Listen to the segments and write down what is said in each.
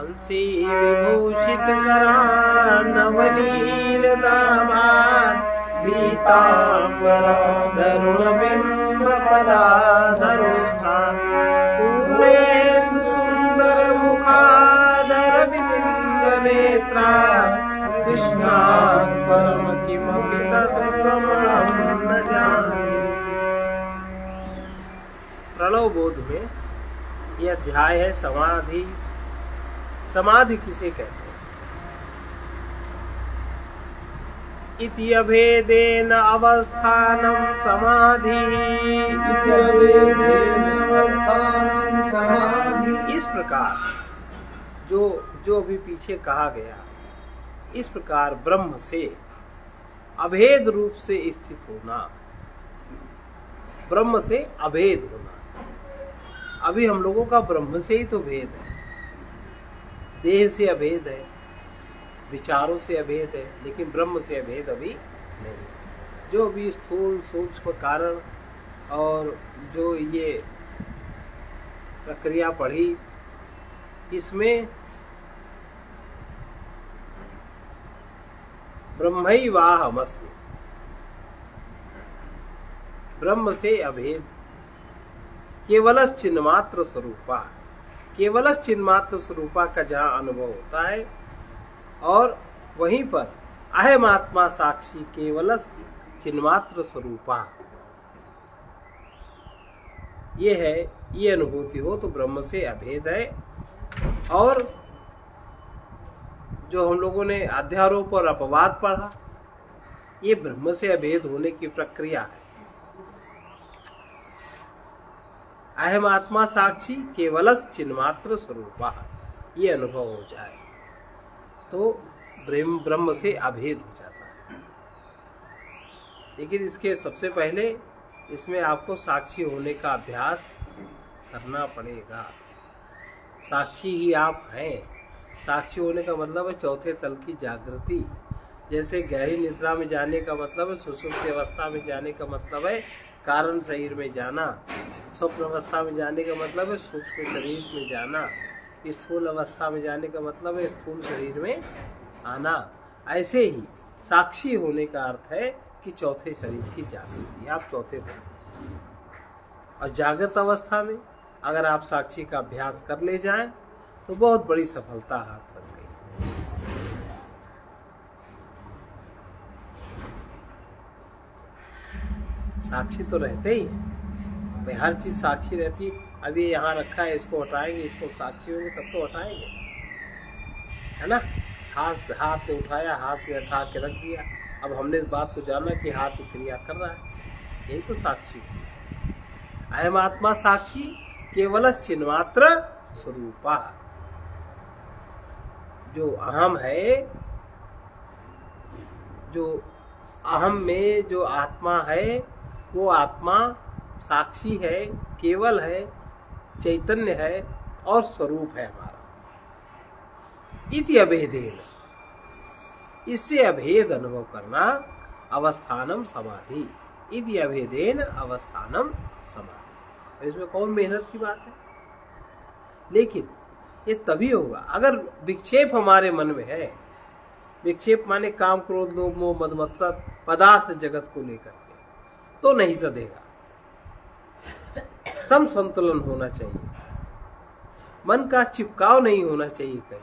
हंसी विभूषित करा नवनील दाभार पीतांबर धरुण बिंब पदाधरुष्ठान पूर्णेन्दु सुंदर मुखाधर विपिंद नेत्रा कृष्णात् परम किमपि तत्त्वमहं न जाने। प्रणव बोध में यह अध्याय है समाधि। समाधि किसे कहते हैं? इति अभेदेन अवस्थानं समाधि। इस प्रकार जो अभी पीछे कहा गया, इस प्रकार ब्रह्म से अभेद रूप से स्थित होना, ब्रह्म से अभेद होना। अभी हम लोगों का ब्रह्म से ही तो भेद है, देह से अभेद है, विचारों से अभेद है, लेकिन ब्रह्म से अभेद अभी नहीं। जो अभी स्थूल सूक्ष्म कारण और जो ये प्रक्रिया पढ़ी, इसमें ब्रह्मैवाहमस्मि, ब्रह्म से अभेद, केवल चिन्मात्र स्वरूपा, केवल चिन्मात्र स्वरूपा का जहाँ अनुभव होता है, और वहीं पर अहम आत्मा साक्षी केवल चिन्मात्र स्वरूपा, ये है, ये अनुभूति हो तो ब्रह्म से अभेद है। और जो हम लोगों ने अध्यारोप और अपवाद पढ़ा, ये ब्रह्म से अभेद होने की प्रक्रिया है। अहम आत्मा साक्षी केवल चिन्मात्र स्वरूपा, ये अनुभव हो जाए तो ब्रह्म से अभेद हो जाता है। लेकिन इसके सबसे पहले इसमें आपको साक्षी होने का अभ्यास करना पड़ेगा। साक्षी ही आप हैं। साक्षी होने का मतलब है चौथे तल की जागृति। जैसे गहरी निद्रा में जाने का मतलब है, सुषुप्ति अवस्था में जाने का मतलब है कारण शरीर में जाना, स्वप्न अवस्था में जाने का मतलब है सूक्ष्म शरीर में जाना, स्थूल अवस्था में जाने का मतलब है स्थूल शरीर में आना। ऐसे ही साक्षी होने का अर्थ है कि चौथे शरीर की जागृति, आप चौथे तल। और जागृत अवस्था में अगर आप साक्षी का अभ्यास कर ले जाएं तो बहुत बड़ी सफलता हाथ लग गई। साक्षी तो रहते ही हैं भाई, हर चीज साक्षी रहती। अभी यहाँ रखा है, इसको हटाएंगे, इसको साक्षी होंगे तब तो हटाएंगे, है ना। हाथ ने उठाया, हाथ में उठा के रख दिया, अब हमने इस बात को जाना कि हाथ की क्रिया कर रहा है, यही तो साक्षी है। अहम आत्मा साक्षी केवल चिन्मात्र स्वरूपा, जो अहम है, जो अहम में जो आत्मा है, वो आत्मा साक्षी है, केवल है, चैतन्य है और स्वरूप है हमारा। इति अभेदेन, इससे अभेद अनुभव करना, अवस्थानम समाधि। इति अभेदेन अवस्थानम समाधि। इसमें कौन मेहनत की बात है? लेकिन ये तभी होगा अगर विक्षेप हमारे मन में है। विक्षेप माने काम क्रोध लोभ मोह मद मत्सर पदार्थ जगत को लेकर के, तो नहीं सधेगा। सम संतुलन होना चाहिए, मन का चिपकाव नहीं होना चाहिए, कहीं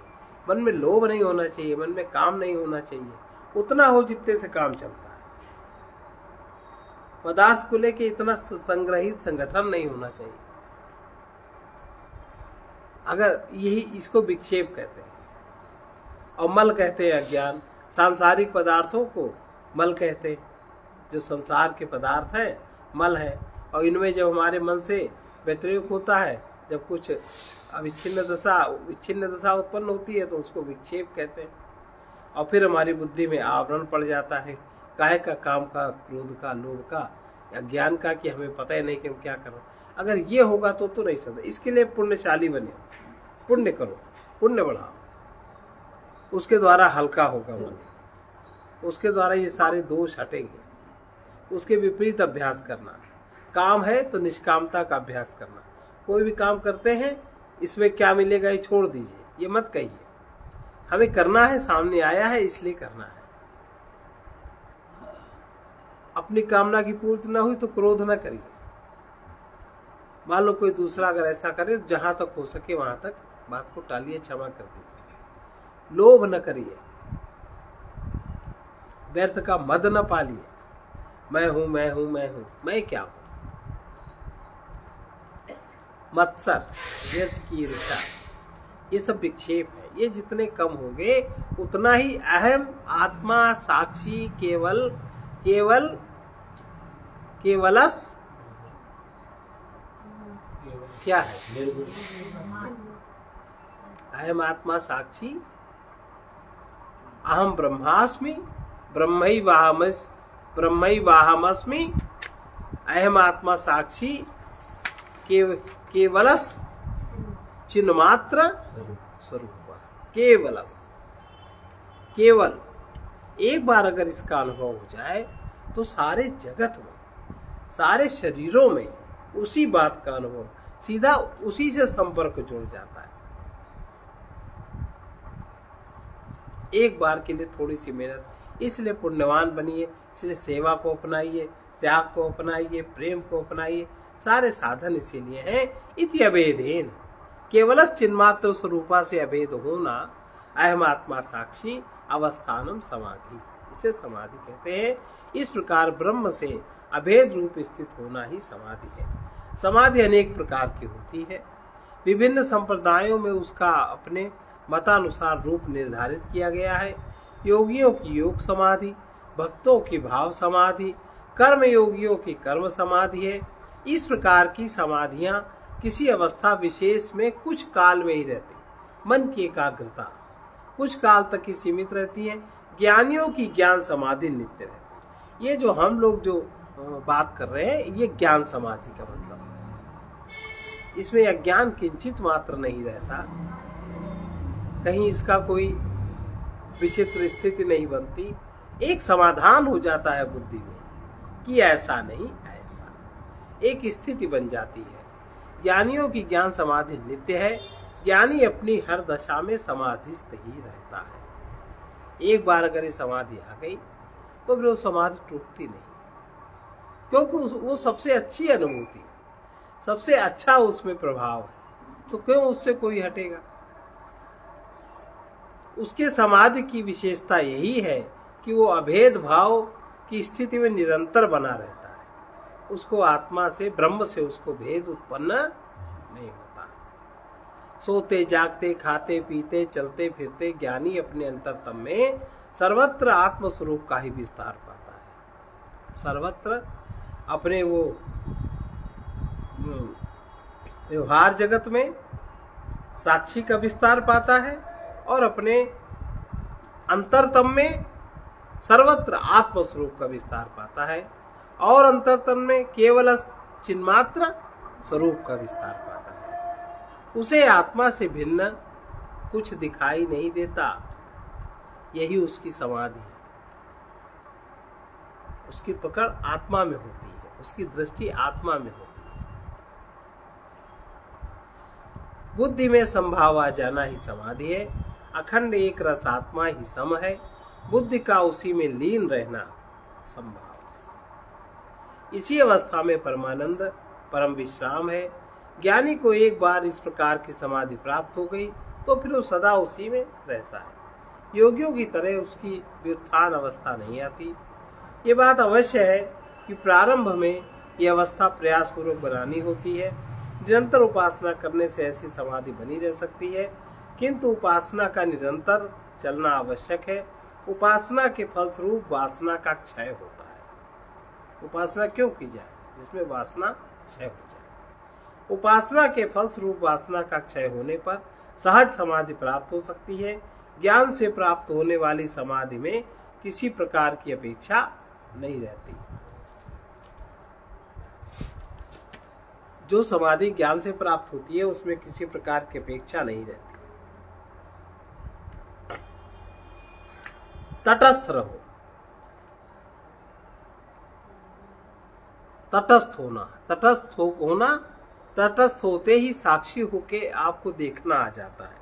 मन में लोभ नहीं होना चाहिए, मन में काम नहीं होना चाहिए। उतना हो जितने से काम चलता है। पदार्थ को लेके इतना संग्रहित संगठन नहीं होना चाहिए। अगर यही, इसको विक्षेप कहते हैं और मल कहते हैं अज्ञान। सांसारिक पदार्थों को मल कहते हैं, जो संसार के पदार्थ हैं मल है। और इनमें जब हमारे मन से व्यतिरेक होता है, जब कुछ विच्छिन्न दशा उत्पन्न होती है, तो उसको विक्षेप कहते हैं। और फिर हमारी बुद्धि में आवरण पड़ जाता है, काहे का, काम का, क्रोध का, लोभ का, अज्ञान का, कि हमें पता ही नहीं कि हम क्या कर रहे हैं। अगर ये होगा तो नहीं सदा। इसके लिए पुण्यशाली बने, पुण्य करो, पुण्य बढ़ाओ, उसके द्वारा हल्का होगा मन, उसके द्वारा ये सारे दोष हटेंगे। उसके विपरीत अभ्यास करना। काम है तो निष्कामता का अभ्यास करना। कोई भी काम करते हैं, इसमें क्या मिलेगा ये छोड़ दीजिए, ये मत कहिए। हमें करना है, सामने आया है इसलिए करना है। अपनी कामना की पूर्ति ना हुई तो क्रोध ना करिए। मान लो कोई दूसरा अगर ऐसा करे तो जहां तक हो सके वहां तक बात को टालिए, क्षमा कर दीजिए। लोभ न करिए, व्यर्थ का मद न पालिए। मैं हूं मैं हूं मैं हूं, मैं क्या हूं। मत्सर, व्यर्थ की ईर्ष्या, ये सब विक्षेप है। ये जितने कम होंगे उतना ही अहम आत्मा साक्षी केवल केवल केवलस क्या है? अहम आत्मा साक्षी अहम ब्रह्मास्मि ब्रह्मैवाहमस्मि अहम आत्मा साक्षी केवलस चिन्मात्र स्वरूप। केवलस, केवल एक बार अगर इसका अनुभव हो जाए तो सारे जगत में, सारे शरीरों में उसी बात का अनुभव, सीधा उसी से संपर्क जुड़ जाता है। एक बार के लिए थोड़ी सी मेहनत, इसलिए पुण्यवान बनिए, इसलिए सेवा को अपनाइए, त्याग को अपनाइए, प्रेम को अपनाइए। सारे साधन इसीलिए हैं। इति अभेदेन, केवलस चिन्मात्र स्वरूपा से अभेद होना अहम आत्मा साक्षी अवस्थानम समाधि, इसे समाधि कहते हैं। इस प्रकार ब्रह्म से अभेद रूप स्थित होना ही समाधि है। समाधि अनेक प्रकार की होती है। विभिन्न संप्रदायों में उसका अपने मतानुसार रूप निर्धारित किया गया है। योगियों की योग समाधि, भक्तों की भाव समाधि, कर्म योगियों की कर्म समाधि है। इस प्रकार की समाधियां किसी अवस्था विशेष में कुछ काल में ही रहती। मन की एकाग्रता कुछ काल तक ही सीमित रहती है। ज्ञानियों की ज्ञान समाधि नित्य रहती है। ये जो हम लोग जो बात कर रहे हैं ये ज्ञान समाधि का मतलब है। इसमें अज्ञान किंचित मात्र नहीं रहता, कहीं इसका कोई विचित्र स्थिति नहीं बनती। एक समाधान हो जाता है बुद्धि में कि ऐसा नहीं ऐसा, एक स्थिति बन जाती है। ज्ञानियों की ज्ञान समाधि नित्य है। ज्ञानी अपनी हर दशा में समाधिस्थ ही रहता है। एक बार अगर ये समाधि आ गई तो फिर वो समाधि टूटती नहीं, क्योंकि वो सबसे अच्छी अनुभूति है, सबसे अच्छा उसमें प्रभाव है। तो क्यों उससे कोई हटेगा? उसके समाधि की विशेषता यही है कि वो अभेद भाव की स्थिति में निरंतर बना रहता है। उसको आत्मा से, ब्रह्म से उसको भेद उत्पन्न नहीं होता। सोते जागते, खाते पीते, चलते फिरते ज्ञानी अपने अंतरतम में सर्वत्र आत्म स्वरूप का ही विस्तार पाता है। सर्वत्र अपने वो व्यवहार जगत में साक्षी का विस्तार पाता है और अपने अंतरतम में सर्वत्र आत्म स्वरूप का विस्तार पाता है और अंतरतम में केवल चिन्मात्र स्वरूप का विस्तार पाता है। उसे आत्मा से भिन्न कुछ दिखाई नहीं देता। यही उसकी समाधि है। उसकी पकड़ आत्मा में होती है, उसकी दृष्टि आत्मा में होती है। बुद्धि में संभाव आ जाना ही समाधि है। अखंड एक रस आत्मा ही सम है। बुद्धि का उसी में लीन रहना संभाव है। इसी अवस्था में परमानंद, परम विश्राम है। ज्ञानी को एक बार इस प्रकार की समाधि प्राप्त हो गई तो फिर वो सदा उसी में रहता है। योगियों की तरह उसकी व्युत्थान अवस्था नहीं आती। ये बात अवश्य है कि प्रारंभ में यह अवस्था प्रयास पूर्वक बनानी होती है। निरंतर उपासना करने से ऐसी समाधि बनी रह सकती है, किंतु उपासना का निरंतर चलना आवश्यक है। उपासना के फलस्वरूप वासना का क्षय होता है। उपासना क्यों की जाए? जिसमें वासना क्षय हो जाए। उपासना के फलस्वरूप वासना का क्षय होने पर सहज समाधि प्राप्त हो सकती है। ज्ञान से प्राप्त होने वाली समाधि में किसी प्रकार की अपेक्षा नहीं रहती। जो समाधि ज्ञान से प्राप्त होती है उसमें किसी प्रकार की अपेक्षा नहीं रहती। तटस्थ रहो। तटस्थ होना, तटस्थ होते ही साक्षी होके आपको देखना आ जाता है।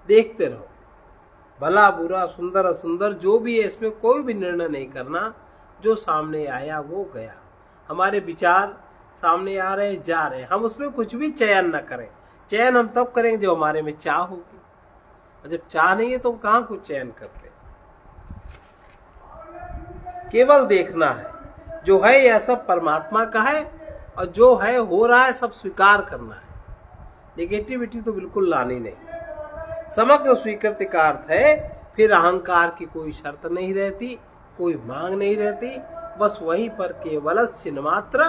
देखते रहो। भला बुरा, सुंदर असुंदर, जो भी है, इसमें कोई भी निर्णय नहीं करना। जो सामने आया वो गया। हमारे विचार सामने आ रहे हैं, जा रहे हैं, हम उसमें कुछ भी चयन न करें। चयन हम तब करेंगे जब हमारे में चाह होगी, और जब चाह नहीं है तो हम कहाँ कुछ चयन करते। केवल देखना है, जो है यह सब परमात्मा का है, और जो है हो रहा है सब स्वीकार करना है। नेगेटिविटी तो बिल्कुल लानी नहीं। समग्र स्वीकृति का अर्थ है फिर अहंकार की कोई शर्त नहीं रहती, कोई मांग नहीं रहती, बस वहीं पर केवल चिन्ह मात्र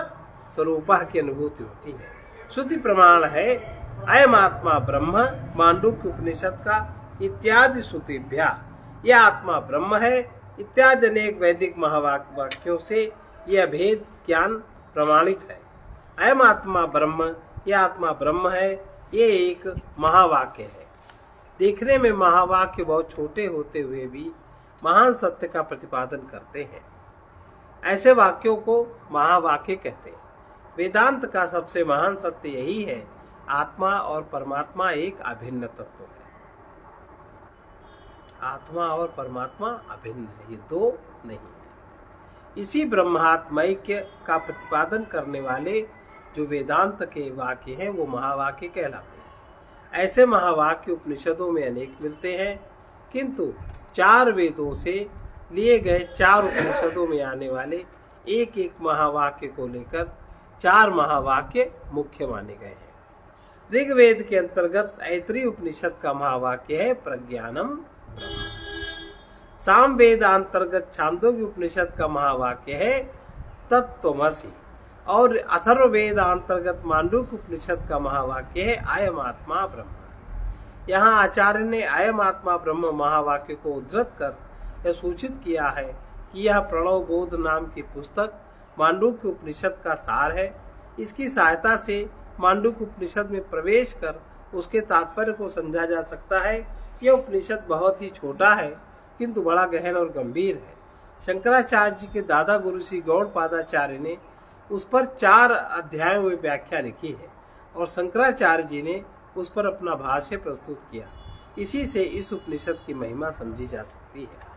स्वरूपा की अनुभूति होती है। श्रुति प्रमाण है अयम आत्मा ब्रह्म, मांडूक्य उपनिषद का इत्यादि श्रुतिभ्या यह आत्मा ब्रह्म है इत्यादि अनेक वैदिक महावाक्यों से यह भेद ज्ञान प्रमाणित है। अयम आत्मा ब्रह्म, यह आत्मा ब्रह्म है, ये एक महावाक्य है। देखने में महावाक्य बहुत छोटे होते हुए भी महान सत्य का प्रतिपादन करते हैं। ऐसे वाक्यों को महावाक्य कहते हैं। वेदांत का सबसे महान सत्य यही है, आत्मा और परमात्मा एक अभिन्न तत्व है। आत्मा और परमात्मा अभिन्न है, ये दो नहीं है। इसी ब्रह्मात्मैक्य का प्रतिपादन करने वाले जो वेदांत के वाक्य हैं वो महावाक्य कहलाते हैं। ऐसे महावाक्य उपनिषदों में अनेक मिलते हैं, किंतु 4 वेदों से लिए गए 4 उपनिषदों में आने वाले एक एक महावाक्य को लेकर 4 महावाक्य मुख्य माने गए हैं। ऋग्वेद के अंतर्गत ऐतरेय उपनिषद का महावाक्य है प्रज्ञानम ब्रह्म। सामवेद अंतर्गत छांदोग्य उपनिषद का महावाक्य है तत्त्वमसि, और अथर्ववेद अंतर्गत मांडूक्य उपनिषद का महावाक्य है अयम आत्मा ब्रह्म। यहाँ आचार्य ने अयम आत्मा ब्रह्म महावाक्य को उद्धृत कर यह सूचित किया है कि यह प्रणव बोध नाम की पुस्तक मांडूक्य उपनिषद का सार है। इसकी सहायता से मांडूक्य उपनिषद में प्रवेश कर उसके तात्पर्य को समझा जा सकता है। यह उपनिषद बहुत ही छोटा है किंतु बड़ा गहन और गंभीर है। शंकराचार्य जी के दादा गुरु श्री गौड़पादाचार्य ने उस पर 4 अध्यायों में व्याख्या लिखी है और शंकराचार्य जी ने उस पर अपना भाष्य प्रस्तुत किया। इसी से इस उपनिषद की महिमा समझी जा सकती है।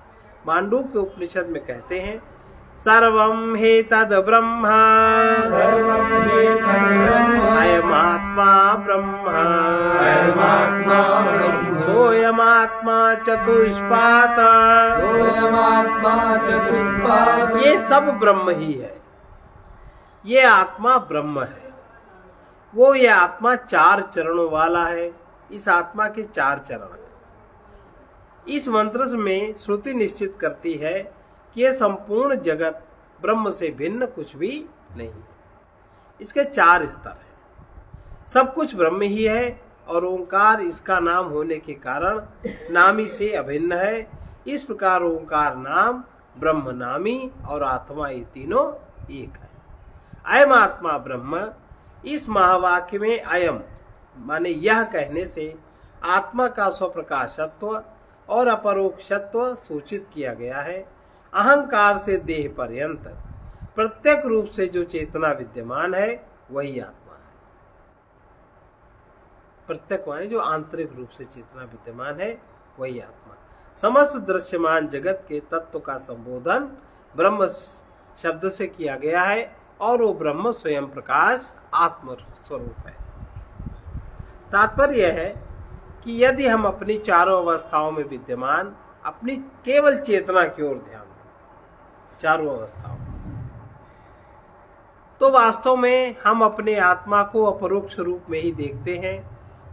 मांडूक्य उपनिषद में कहते हैं सर्वं हि तद् ब्रह्मा अयमात्मा ब्रह्मा सोऽयमात्मा चतुष्पाद। ये सब ब्रह्म ही है, ये आत्मा ब्रह्म है। वो ये आत्मा 4 चरणों वाला है। इस आत्मा के 4 चरण हैं। इस मंत्र में श्रुति निश्चित करती है कि यह संपूर्ण जगत ब्रह्म से भिन्न कुछ भी नहीं है। इसके 4 स्तर हैं। सब कुछ ब्रह्म ही है और ओंकार इसका नाम होने के कारण नामी से अभिन्न है। इस प्रकार ओंकार नाम, ब्रह्म नामी और आत्मा ये तीनों एक है। अयम आत्मा ब्रह्म, इस महावाक्य में अयम माने यह कहने से आत्मा का स्वप्रकाशत्व और अपरोक्षत्व सूचित किया गया है। अहंकार से देह पर्यंत प्रत्येक रूप से जो चेतना विद्यमान है वही आत्मा है। प्रत्येक माने जो आंतरिक रूप से चेतना विद्यमान है वही आत्मा। समस्त दृश्यमान जगत के तत्व का संबोधन ब्रह्म शब्द से किया गया है और वो ब्रह्म स्वयं प्रकाश आत्म स्वरूप है। तात्पर्य है कि यदि हम अपनी 4 अवस्थाओं में विद्यमान अपनी केवल चेतना की ओर ध्यान दें, 4 अवस्थाओं, तो वास्तव में हम अपने आत्मा को अपरोक्ष रूप में ही देखते हैं।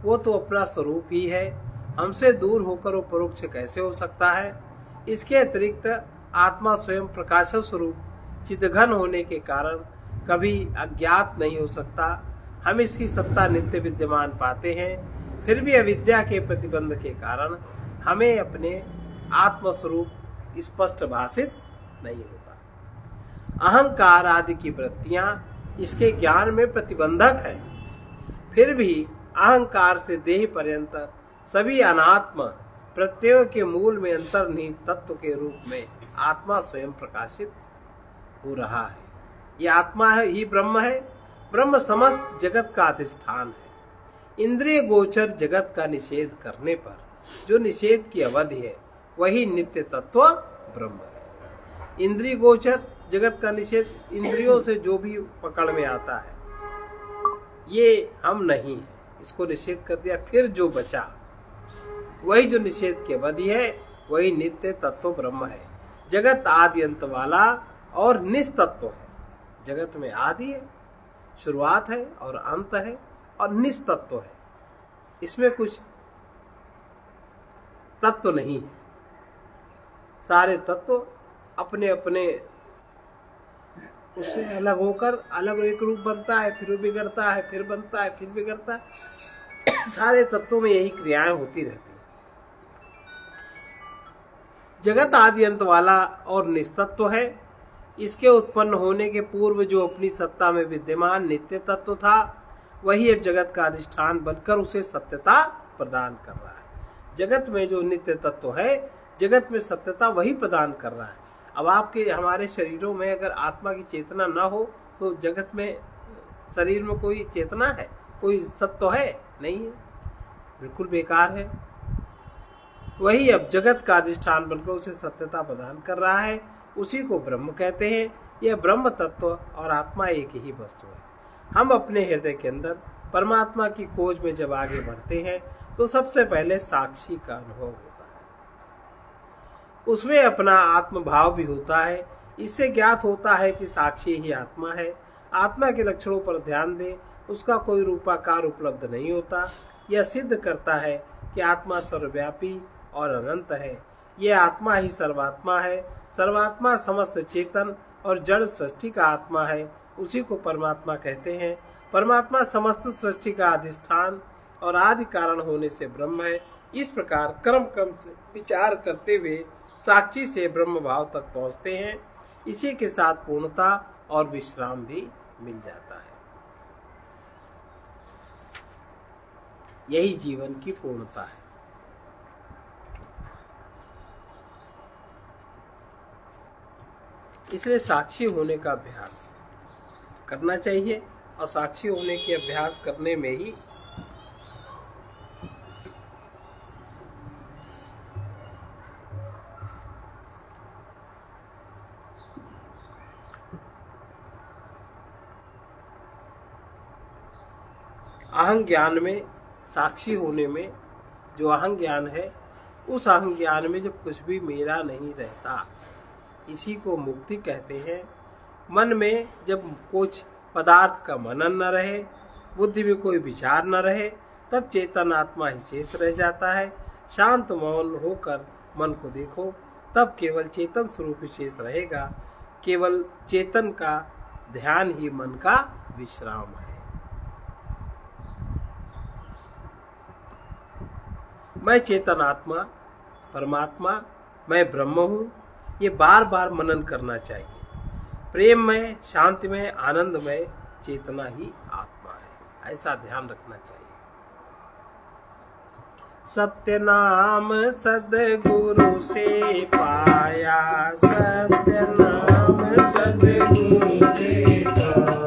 वो तो अपना स्वरूप ही है, हमसे दूर होकर वो परोक्ष कैसे हो सकता है। इसके अतिरिक्त आत्मा स्वयं प्रकाश स्वरूप चिदघन होने के कारण कभी अज्ञात नहीं हो सकता। हम इसकी सत्ता नित्य विद्यमान पाते हैं, फिर भी अविद्या के प्रतिबंध के कारण हमें अपने आत्म स्वरूप स्पष्ट भाषित नहीं होता। अहंकार आदि की वृत्तियां इसके ज्ञान में प्रतिबंधक है। फिर भी अहंकार से देह पर्यंत सभी अनात्म प्रत्ययों के मूल में अंतर्निहित तत्व के रूप में आत्मा स्वयं प्रकाशित हो रहा है। यह आत्मा ही ब्रह्म है। ब्रह्म समस्त जगत का अधिष्ठान है। इंद्रिय गोचर जगत का निषेध करने पर जो निषेध की अवधि है वही नित्य तत्व ब्रह्म है। इंद्रिय गोचर जगत का निषेध, इंद्रियों से जो भी पकड़ में आता है ये हम नहीं है, इसको निषेध कर दिया। फिर जो बचा वही जो निषेध की अवधि है वही नित्य तत्व ब्रह्म है। जगत आदि अंत वाला और निस्तत्व है। जगत में आदि है, शुरुआत है और अंत है, और निस्तत्व है। इसमें कुछ तत्व नहीं है। सारे तत्व अपने अपने उससे अलग होकर अलग एक रूप बनता है, फिर बिगड़ता है, फिर बनता है, फिर बिगड़ता है। सारे तत्वों में यही क्रियाएं होती रहती हैं। जगत आदि अंत वाला और निस्तत्व है। इसके उत्पन्न होने के पूर्व जो अपनी सत्ता में विद्यमान नित्य तत्व था वही अब जगत का अधिष्ठान बनकर उसे सत्यता प्रदान कर रहा है। जगत में जो नित्य तत्व है, जगत में सत्यता वही प्रदान कर रहा है। अब आपके हमारे शरीरों में अगर आत्मा की चेतना न हो तो जगत में शरीर में कोई चेतना है, कोई सत्व है? नहीं है, बिल्कुल बेकार है। वही अब जगत का अधिष्ठान बनकर उसे सत्यता प्रदान कर रहा है। उसी को ब्रह्म कहते हैं। यह ब्रह्म तत्व और आत्मा एक ही वस्तु है। हम अपने हृदय के अंदर परमात्मा की खोज में जब आगे बढ़ते हैं तो सबसे पहले साक्षी का अनुभव होता है। उसमें अपना आत्म भाव भी होता है। इससे ज्ञात होता है कि साक्षी ही आत्मा है। आत्मा के लक्षणों पर ध्यान दें, उसका कोई रूपाकार उपलब्ध नहीं होता। यह सिद्ध करता है कि आत्मा सर्वव्यापी और अनंत है। यह आत्मा ही सर्वात्मा है। सर्वात्मा समस्त चेतन और जड़ सृष्टि का आत्मा है। उसी को परमात्मा कहते हैं। परमात्मा समस्त सृष्टि का अधिष्ठान और आदि कारण होने से ब्रह्म है। इस प्रकार क्रम क्रम से विचार करते हुए साक्षी से ब्रह्म भाव तक पहुँचते हैं। इसी के साथ पूर्णता और विश्राम भी मिल जाता है। यही जीवन की पूर्णता है। इसलिए साक्षी होने का अभ्यास करना चाहिए, और साक्षी होने के अभ्यास करने में ही अहं ज्ञान में, साक्षी होने में जो अहं ज्ञान है, उस अहं ज्ञान में जब कुछ भी मेरा नहीं रहता, इसी को मुक्ति कहते हैं। मन में जब कुछ पदार्थ का मनन न रहे, बुद्धि में कोई विचार न रहे, तब चेतन आत्मा ही शेष रह जाता है। शांत मौन होकर मन को देखो, तब केवल चेतन स्वरूप ही शेष रहेगा। केवल चेतन का ध्यान ही मन का विश्राम है। मैं चेतन आत्मा, परमात्मा, मैं ब्रह्म हूँ, ये बार बार मनन करना चाहिए। प्रेम में, शांति में, आनंद में चेतना ही आत्मा है, ऐसा ध्यान रखना चाहिए। सत्य नाम सद्गुरु से पाया, सत्य नाम सद्गुरु से पाया।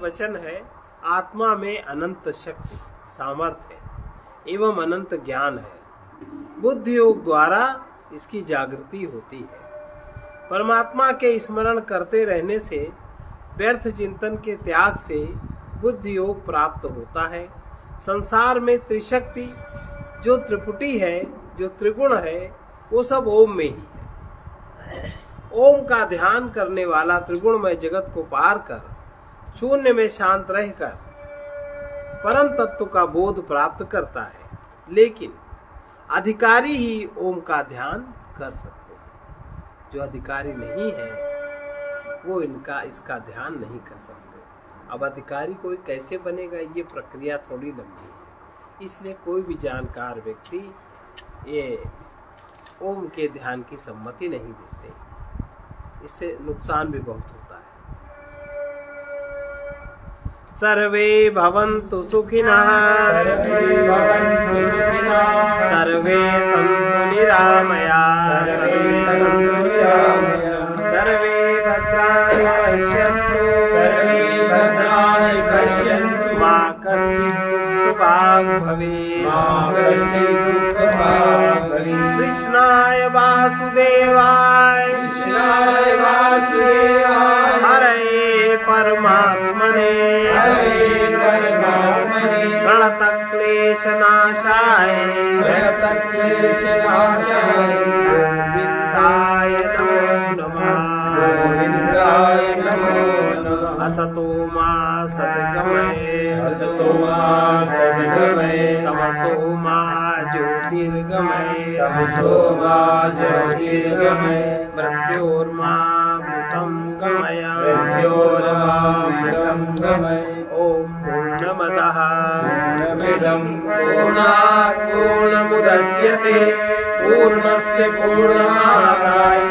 वचन है, आत्मा में अनंत शक्ति सामर्थ्य एवं अनंत ज्ञान है। बुद्धि योग द्वारा इसकी जागृति होती है। परमात्मा के स्मरण करते रहने से, व्यर्थ चिंतन के त्याग से बुद्धि योग प्राप्त होता है। संसार में त्रिशक्ति जो त्रिपुटी है, जो त्रिगुण है, वो सब ओम में ही है। ओम का ध्यान करने वाला त्रिगुणमय जगत को पार कर शून्य में शांत रहकर परम तत्व का बोध प्राप्त करता है। लेकिन अधिकारी ही ओम का ध्यान कर सकते हैं। जो अधिकारी नहीं है वो इसका ध्यान नहीं कर सकते। अब अधिकारी कोई कैसे बनेगा, ये प्रक्रिया थोड़ी लंबी है। इसलिए कोई भी जानकार व्यक्ति ये ओम के ध्यान की सम्मति नहीं देते। इससे नुकसान भी बहुत होता है। सर्वे भवन्तु सुखिनः। दुःखभाग् भवेत् कृष्णाय वासुदेवाय हरे परमात्मने प्रणतक्लेशनाशाय गोविन्दाय नमो नमः असतो मा सद्गमय तमसो मा ज्योतिर्गमय मृत्योर्मामृतं गमय ॐ पूर्णमदः पूर्णात् पूर्णमुदच्यते पूर्णस्य पूर्णमादाय